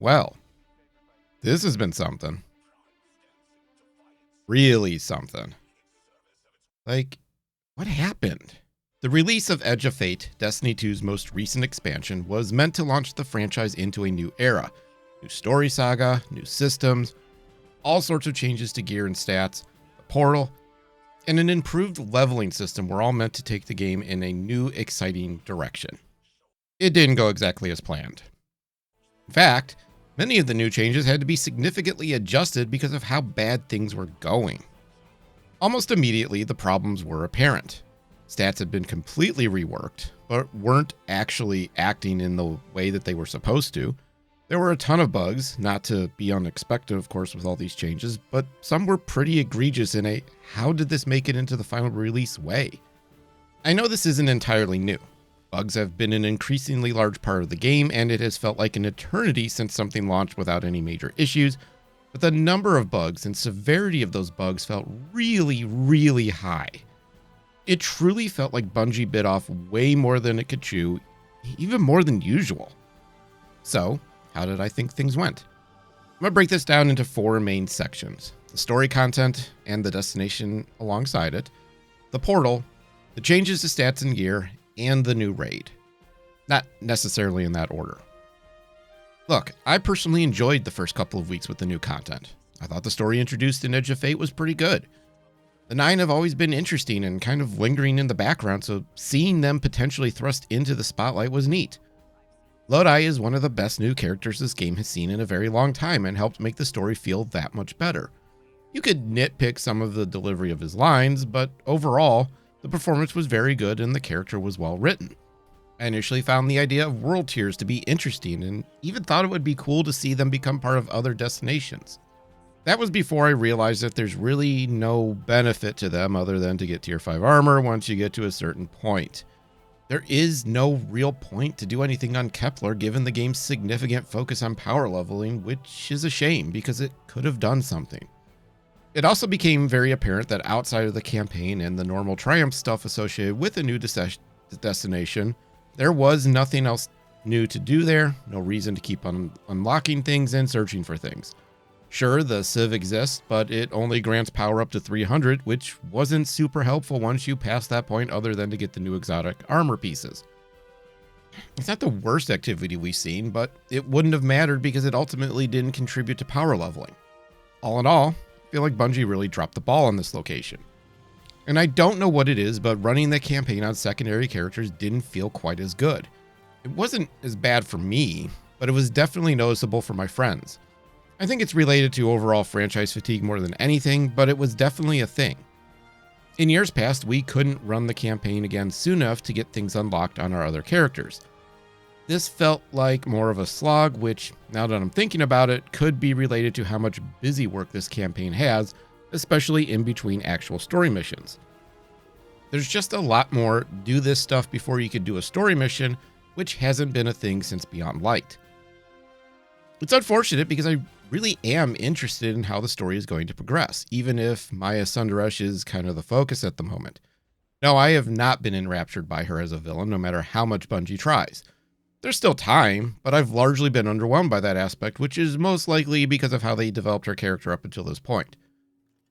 Well, this has been something. Really something. Like, what happened? The release of Edge of Fate, Destiny 2's most recent expansion, was meant to launch the franchise into a new era. New story saga, new systems, all sorts of changes to gear and stats, a portal, and an improved leveling system were all meant to take the game in a new, exciting direction. It didn't go exactly as planned. In fact, many of the new changes had to be significantly adjusted because of how bad things were going. Almost immediately, the problems were apparent. Stats had been completely reworked, but weren't actually acting in the way that they were supposed to. There were a ton of bugs, not to be unexpected, of course, with all these changes, but some were pretty egregious in a how did this make it into the final release way. I know this isn't entirely new. Bugs have been an increasingly large part of the game, and it has felt like an eternity since something launched without any major issues, but the number of bugs and severity of those bugs felt really, really high. It truly felt like Bungie bit off way more than it could chew, even more than usual. So, how did I think things went? I'm going to break this down into 4 main sections: the story content and the destination alongside it, the portal, the changes to stats and gear, and the new raid. Not necessarily in that order. Look, I personally enjoyed the first couple of weeks with the new content. I thought the story introduced in Edge of Fate was pretty good. The 9 have always been interesting and kind of lingering in the background, so seeing them potentially thrust into the spotlight was neat. Lodi is one of the best new characters this game has seen in a very long time and helped make the story feel that much better. You could nitpick some of the delivery of his lines, but overall, the performance was very good and the character was well written. I initially found the idea of world tiers to be interesting and even thought it would be cool to see them become part of other destinations. That was before I realized that there's really no benefit to them other than to get tier 5 armor once you get to a certain point. There is no real point to do anything on Kepler given the game's significant focus on power leveling, which is a shame because it could have done something. It also became very apparent that outside of the campaign and the normal triumph stuff associated with a new destination, there was nothing else new to do there, no reason to keep on unlocking things and searching for things. Sure, the Civ exists, but it only grants power up to 300, which wasn't super helpful once you pass that point other than to get the new exotic armor pieces. It's not the worst activity we've seen, but it wouldn't have mattered because it ultimately didn't contribute to power leveling. All in all, I feel like Bungie really dropped the ball on this location. And I don't know what it is, but running the campaign on secondary characters didn't feel quite as good. It wasn't as bad for me, but it was definitely noticeable for my friends. I think it's related to overall franchise fatigue more than anything, but it was definitely a thing. In years past, we couldn't run the campaign again soon enough to get things unlocked on our other characters. This felt like more of a slog, which, now that I'm thinking about it, could be related to how much busy work this campaign has, especially in between actual story missions. There's just a lot more do this stuff before you could do a story mission, which hasn't been a thing since Beyond Light. It's unfortunate because I really am interested in how the story is going to progress, even if Maya Sundaresh is kind of the focus at the moment. No, I have not been enraptured by her as a villain, no matter how much Bungie tries. There's still time, but I've largely been underwhelmed by that aspect, which is most likely because of how they developed her character up until this point.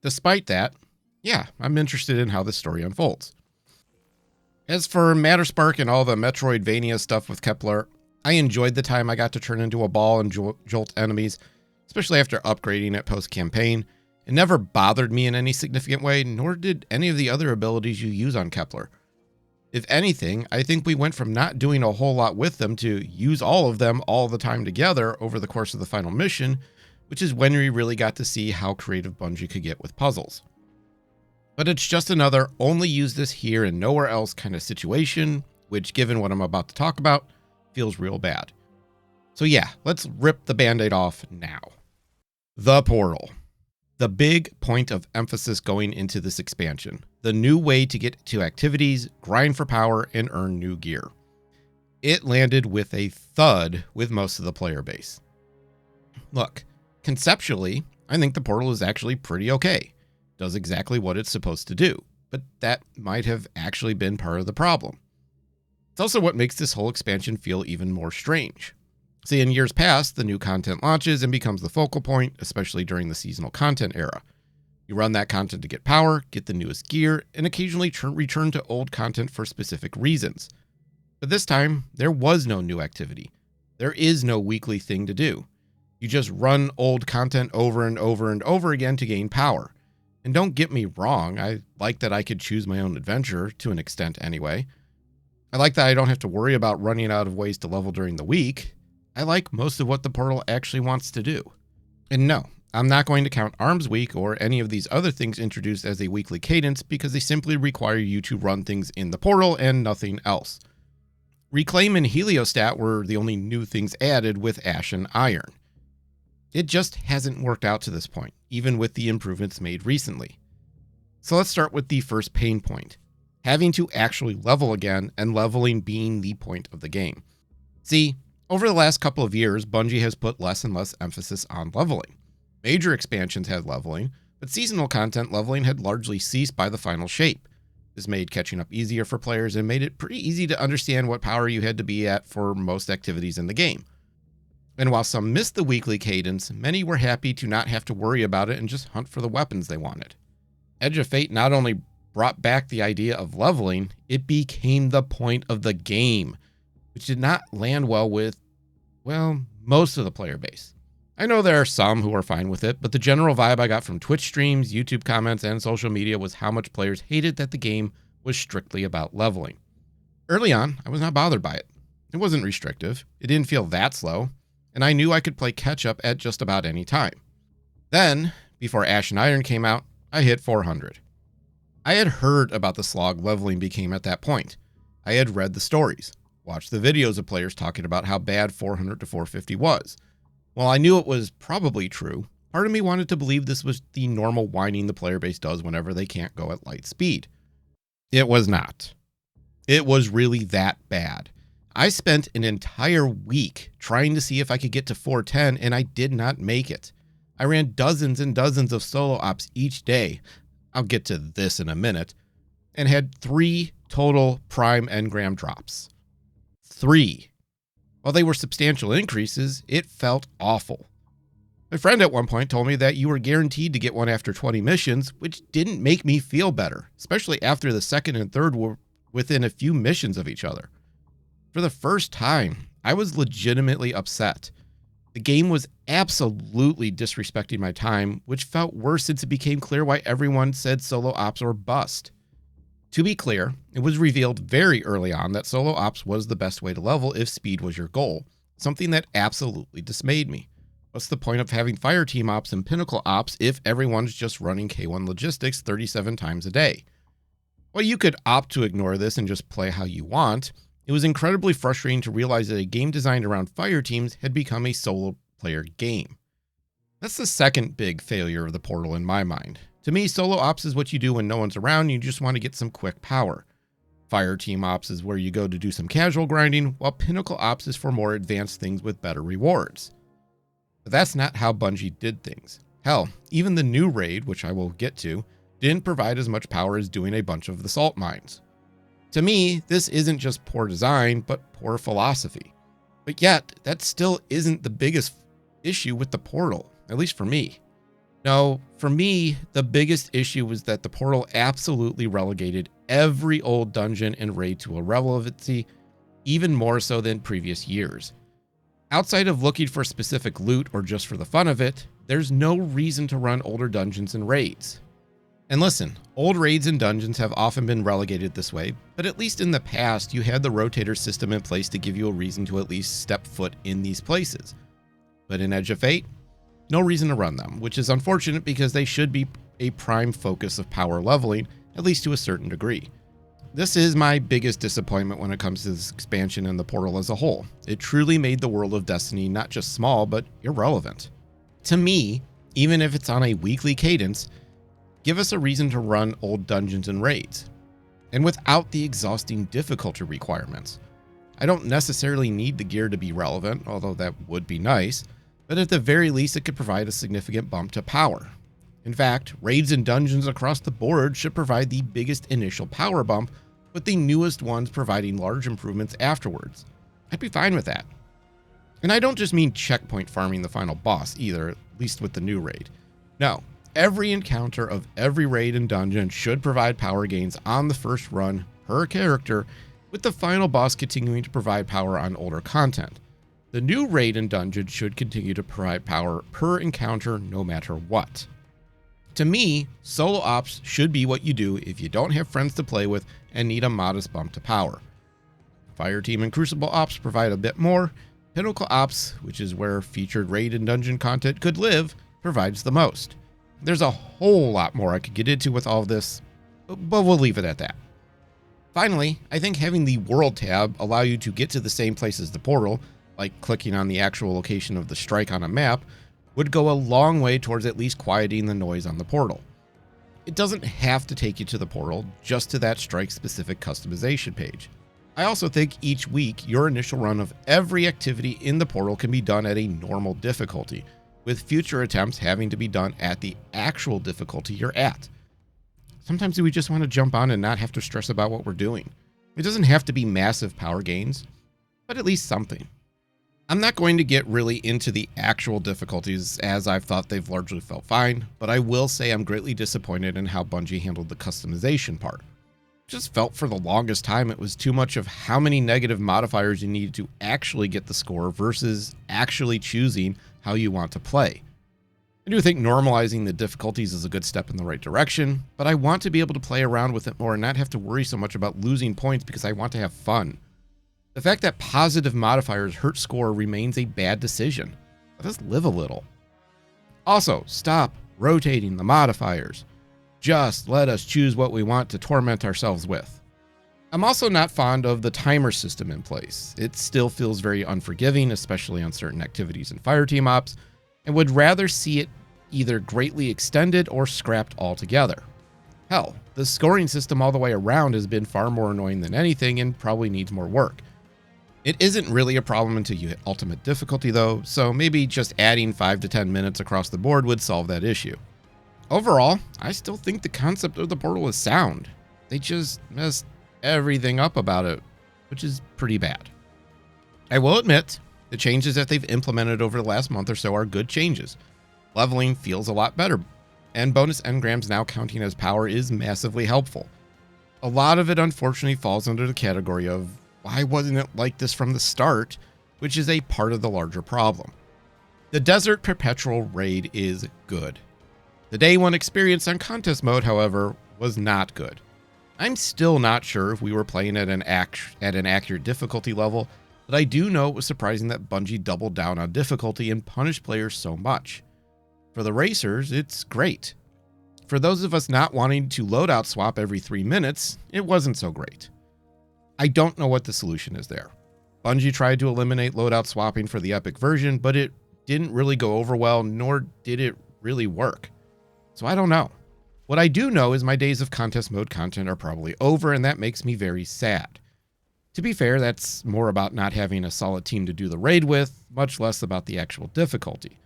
Despite that, yeah, I'm interested in how this story unfolds. As for Matterspark and all the Metroidvania stuff with Kepler, I enjoyed the time I got to turn into a ball and jolt enemies, especially after upgrading it post-campaign. It never bothered me in any significant way, nor did any of the other abilities you use on Kepler. If anything, I think we went from not doing a whole lot with them to use all of them all the time together over the course of the final mission, which is when we really got to see how creative Bungie could get with puzzles. But it's just another only use this here and nowhere else kind of situation, which, given what I'm about to talk about, feels real bad. So yeah, let's rip the Band-Aid off now. The portal. The big point of emphasis going into this expansion. The new way to get to activities, grind for power, and earn new gear. It landed with a thud with most of the player base. Look, conceptually, I think the portal is actually pretty okay. Does exactly what it's supposed to do, but that might have actually been part of the problem. It's also what makes this whole expansion feel even more strange. See, in years past, the new content launches and becomes the focal point, especially during the seasonal content era. You run that content to get power, get the newest gear, and occasionally return to old content for specific reasons. But this time, there was no new activity. There is no weekly thing to do. You just run old content over and over and over again to gain power. And don't get me wrong, I like that I could choose my own adventure, to an extent anyway. I like that I don't have to worry about running out of ways to level during the week. I like most of what the portal actually wants to do. And no, I'm not going to count Arms Week or any of these other things introduced as a weekly cadence because they simply require you to run things in the portal and nothing else. Reclaim and Heliostat were the only new things added with Ash and Iron. It just hasn't worked out to this point, even with the improvements made recently. So let's start with the first pain point, having to actually level again, and leveling being the point of the game. See, over the last couple of years, Bungie has put less and less emphasis on leveling. Major expansions had leveling, but seasonal content leveling had largely ceased by the final shape. This made catching up easier for players and made it pretty easy to understand what power you had to be at for most activities in the game. And while some missed the weekly cadence, many were happy to not have to worry about it and just hunt for the weapons they wanted. Edge of Fate not only brought back the idea of leveling, it became the point of the game, which did not land well with, well, most of the player base. I know there are some who are fine with it, but the general vibe I got from Twitch streams, YouTube comments, and social media was how much players hated that the game was strictly about leveling. Early on, I was not bothered by it. It wasn't restrictive, it didn't feel that slow, and I knew I could play catch-up at just about any time. Then, before Ash and Iron came out, I hit 400. I had heard about the slog leveling became at that point. I had read the stories, watched the videos of players talking about how bad 400 to 450 was. While I knew it was probably true, part of me wanted to believe this was the normal whining the player base does whenever they can't go at light speed. It was not. It was really that bad. I spent an entire week trying to see if I could get to 410, and I did not make it. I ran dozens and dozens of solo ops each day. I'll get to this in a minute. And had 3 total prime engram drops. 3. While they were substantial increases, it felt awful. My friend at one point told me that you were guaranteed to get one after 20 missions, which didn't make me feel better, especially after the second and third were within a few missions of each other. For the first time, I was legitimately upset. The game was absolutely disrespecting my time, which felt worse since it became clear why everyone said solo ops were bust. To be clear, it was revealed very early on that solo ops was the best way to level if speed was your goal, something that absolutely dismayed me. What's the point of having fire team ops and pinnacle ops if everyone's just running K1 logistics 37 times a day? While you could opt to ignore this and just play how you want, it was incredibly frustrating to realize that a game designed around fire teams had become a solo player game. That's the second big failure of the portal in my mind. To me, solo ops is what you do when no one's around and you just want to get some quick power. Fire team ops is where you go to do some casual grinding, while pinnacle ops is for more advanced things with better rewards. But that's not how Bungie did things. Hell, even the new raid, which I will get to, didn't provide as much power as doing a bunch of the salt mines. To me, this isn't just poor design, but poor philosophy. But yet, that still isn't the biggest issue with the portal, at least for me. No, for me, the biggest issue was that the portal absolutely relegated every old dungeon and raid to irrelevancy, even more so than previous years. Outside of looking for specific loot or just for the fun of it, there's no reason to run older dungeons and raids. And listen, old raids and dungeons have often been relegated this way, but at least in the past, you had the rotator system in place to give you a reason to at least step foot in these places. But in Edge of Fate, no reason to run them, which is unfortunate because they should be a prime focus of power leveling, at least to a certain degree. This is my biggest disappointment when it comes to this expansion and the portal as a whole. It truly made the world of Destiny not just small, but irrelevant. To me, even if it's on a weekly cadence, give us a reason to run old dungeons and raids, and without the exhausting difficulty requirements. I don't necessarily need the gear to be relevant, although that would be nice, but at the very least it could provide a significant bump to power. In fact, raids and dungeons across the board should provide the biggest initial power bump, with the newest ones providing large improvements afterwards. I'd be fine with that. And I don't just mean checkpoint farming the final boss either, at least with the new raid. No, every encounter of every raid and dungeon should provide power gains on the first run per character, with the final boss continuing to provide power on older content. The new raid and dungeon should continue to provide power per encounter no matter what. To me, solo ops should be what you do if you don't have friends to play with and need a modest bump to power. Fireteam and Crucible ops provide a bit more. Pinnacle ops, which is where featured raid and dungeon content could live, provides the most. There's a whole lot more I could get into with all of this, but we'll leave it at that. Finally, I think having the World tab allow you to get to the same place as the portal, like clicking on the actual location of the strike on a map, would go a long way towards at least quieting the noise on the portal. It doesn't have to take you to the portal, just to that strike-specific customization page. I also think each week, your initial run of every activity in the portal can be done at a normal difficulty, with future attempts having to be done at the actual difficulty you're at. Sometimes we just want to jump on and not have to stress about what we're doing. It doesn't have to be massive power gains, but at least something. I'm not going to get really into the actual difficulties, as I've thought they've largely felt fine, but I will say I'm greatly disappointed in how Bungie handled the customization part. Just felt for the longest time it was too much of how many negative modifiers you needed to actually get the score versus actually choosing how you want to play. I do think normalizing the difficulties is a good step in the right direction, but I want to be able to play around with it more and not have to worry so much about losing points because I want to have fun. The fact that positive modifiers hurt score remains a bad decision. Let us live a little. Also, stop rotating the modifiers. Just let us choose what we want to torment ourselves with. I'm also not fond of the timer system in place. It still feels very unforgiving, especially on certain activities and fireteam ops, and would rather see it either greatly extended or scrapped altogether. Hell, the scoring system all the way around has been far more annoying than anything and probably needs more work. It isn't really a problem until you hit ultimate difficulty though, so maybe just adding 5 to 10 minutes across the board would solve that issue. Overall, I still think the concept of the portal is sound. They just messed everything up about it, which is pretty bad. I will admit, the changes that they've implemented over the last month or so are good changes. Leveling feels a lot better, and bonus engrams now counting as power is massively helpful. A lot of it unfortunately falls under the category of why wasn't it like this from the start, which is a part of the larger problem. The Desert Perpetual raid is good. The day one experience on contest mode, however, was not good. I'm still not sure if we were playing at an accurate difficulty level, but I do know it was surprising that Bungie doubled down on difficulty and punished players so much. For the racers, it's great. For those of us not wanting to loadout swap every 3 minutes, it wasn't so great. I don't know what the solution is there. Bungie tried to eliminate loadout swapping for the Epic version, but it didn't really go over well, nor did it really work. So I don't know. What I do know is my days of contest mode content are probably over, and that makes me very sad. To be fair, that's more about not having a solid team to do the raid with, much less about the actual difficulty.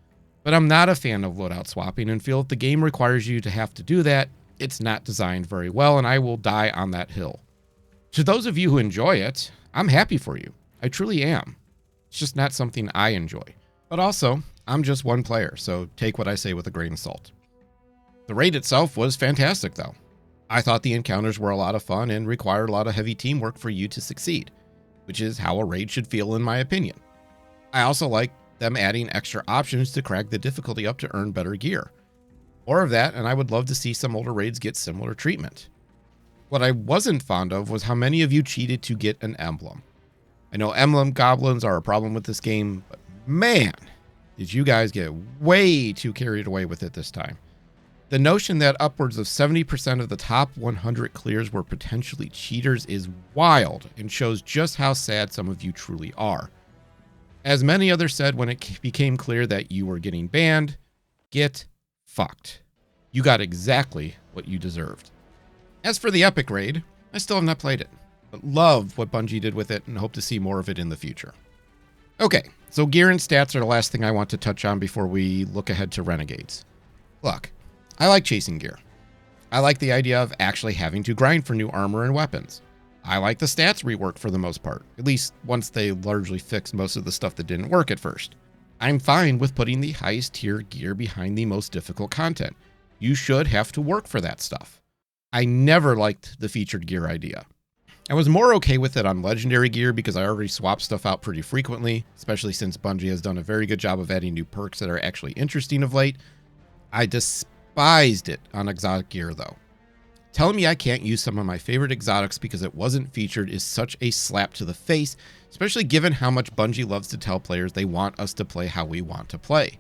But I'm not a fan of loadout swapping and feel if the game requires you to have to do that, it's not designed very well, and I will die on that hill. To those of you who enjoy it, I'm happy for you. I truly am. It's just not something I enjoy. But also, I'm just one player, so take what I say with a grain of salt. The raid itself was fantastic, though. I thought the encounters were a lot of fun and required a lot of heavy teamwork for you to succeed, which is how a raid should feel in my opinion. I also like them adding extra options to crack the difficulty up to earn better gear. More of that, and I would love to see some older raids get similar treatment. What I wasn't fond of was how many of you cheated to get an emblem. I know emblem goblins are a problem with this game, but man, did you guys get way too carried away with it this time. The notion that upwards of 70% of the top 100 clears were potentially cheaters is wild and shows just how sad some of you truly are. As many others said when it became clear that you were getting banned, get fucked. You got exactly what you deserved. As for the Epic raid, I still have not played it, but love what Bungie did with it and hope to see more of it in the future. Okay, so gear and stats are the last thing I want to touch on before we look ahead to Renegades. Look, I like chasing gear. I like the idea of actually having to grind for new armor and weapons. I like the stats rework for the most part, at least once they largely fixed most of the stuff that didn't work at first. I'm fine with putting the highest tier gear behind the most difficult content. You should have to work for that stuff. I never liked the featured gear idea. I was more okay with it on legendary gear because I already swap stuff out pretty frequently, especially since Bungie has done a very good job of adding new perks that are actually interesting of late. I despised it on exotic gear though. Telling me I can't use some of my favorite exotics because it wasn't featured is such a slap to the face, especially given how much Bungie loves to tell players they want us to play how we want to play.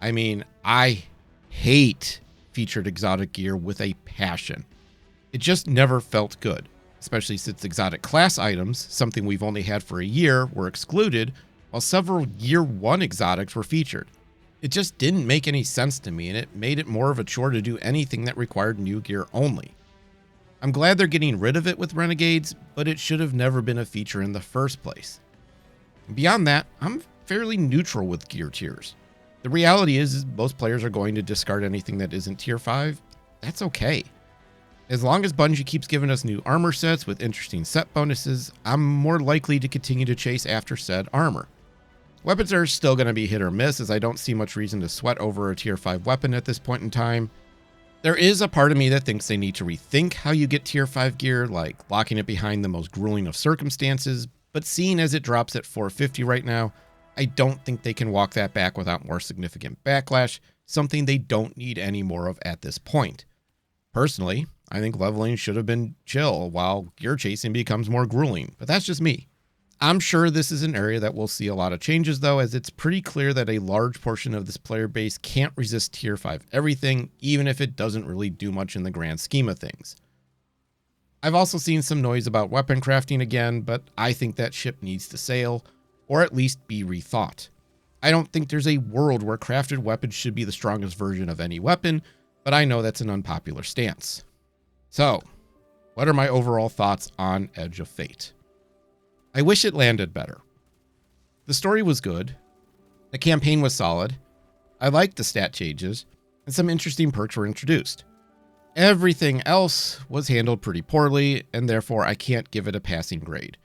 I mean, I hate featured exotic gear with a passion. It just never felt good, especially since exotic class items, something we've only had for a year, were excluded, while several Year 1 exotics were featured. It just didn't make any sense to me, and it made it more of a chore to do anything that required new gear only. I'm glad they're getting rid of it with Renegades, but it should have never been a feature in the first place. Beyond that, I'm fairly neutral with gear tiers. The reality is most players are going to discard anything that isn't tier 5. That's okay. As long as Bungie keeps giving us new armor sets with interesting set bonuses, I'm more likely to continue to chase after said armor. Weapons are still going to be hit or miss, as I don't see much reason to sweat over a tier 5 weapon at this point in time. There is a part of me that thinks they need to rethink how you get tier 5 gear, like locking it behind the most grueling of circumstances, but seeing as it drops at 450 right now, I don't think they can walk that back without more significant backlash, something they don't need any more of at this point. Personally, I think leveling should have been chill while gear chasing becomes more grueling, but that's just me. I'm sure this is an area that will see a lot of changes though, as it's pretty clear that a large portion of this player base can't resist tier 5 everything, even if it doesn't really do much in the grand scheme of things. I've also seen some noise about weapon crafting again, but I think that ship needs to sail, or at least be rethought. I don't think there's a world where crafted weapons should be the strongest version of any weapon, but I know that's an unpopular stance. So, what are my overall thoughts on Edge of Fate? I wish it landed better. The story was good. The campaign was solid. I liked the stat changes, and some interesting perks were introduced. Everything else was handled pretty poorly, and therefore I can't give it a passing grade.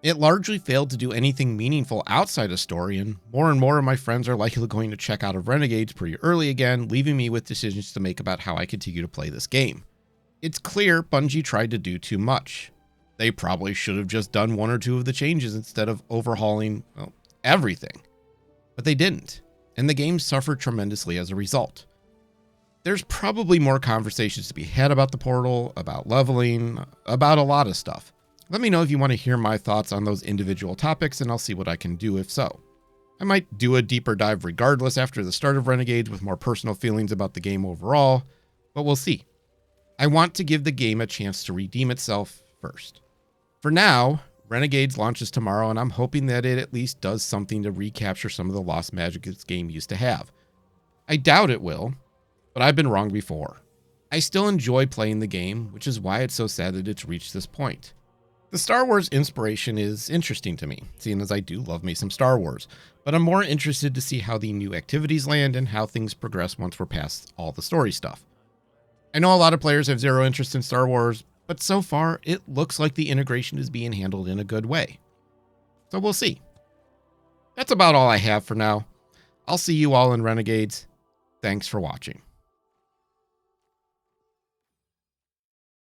It largely failed to do anything meaningful outside of story, and more of my friends are likely going to check out of Renegades pretty early again, leaving me with decisions to make about how I continue to play this game. It's clear Bungie tried to do too much. They probably should have just done one or two of the changes instead of overhauling, well, everything. But they didn't, and the game suffered tremendously as a result. There's probably more conversations to be had about the portal, about leveling, about a lot of stuff. Let me know if you want to hear my thoughts on those individual topics, and I'll see what I can do if so. I might do a deeper dive regardless after the start of Renegades with more personal feelings about the game overall, but we'll see. I want to give the game a chance to redeem itself first. For now, Renegades launches tomorrow, and I'm hoping that it at least does something to recapture some of the lost magic this game used to have. I doubt it will, but I've been wrong before. I still enjoy playing the game, which is why it's so sad that it's reached this point. The Star Wars inspiration is interesting to me, seeing as I do love me some Star Wars, but I'm more interested to see how the new activities land and how things progress once we're past all the story stuff. I know a lot of players have zero interest in Star Wars, but so far it looks like the integration is being handled in a good way. So we'll see. That's about all I have for now. I'll see you all in Renegades. Thanks for watching.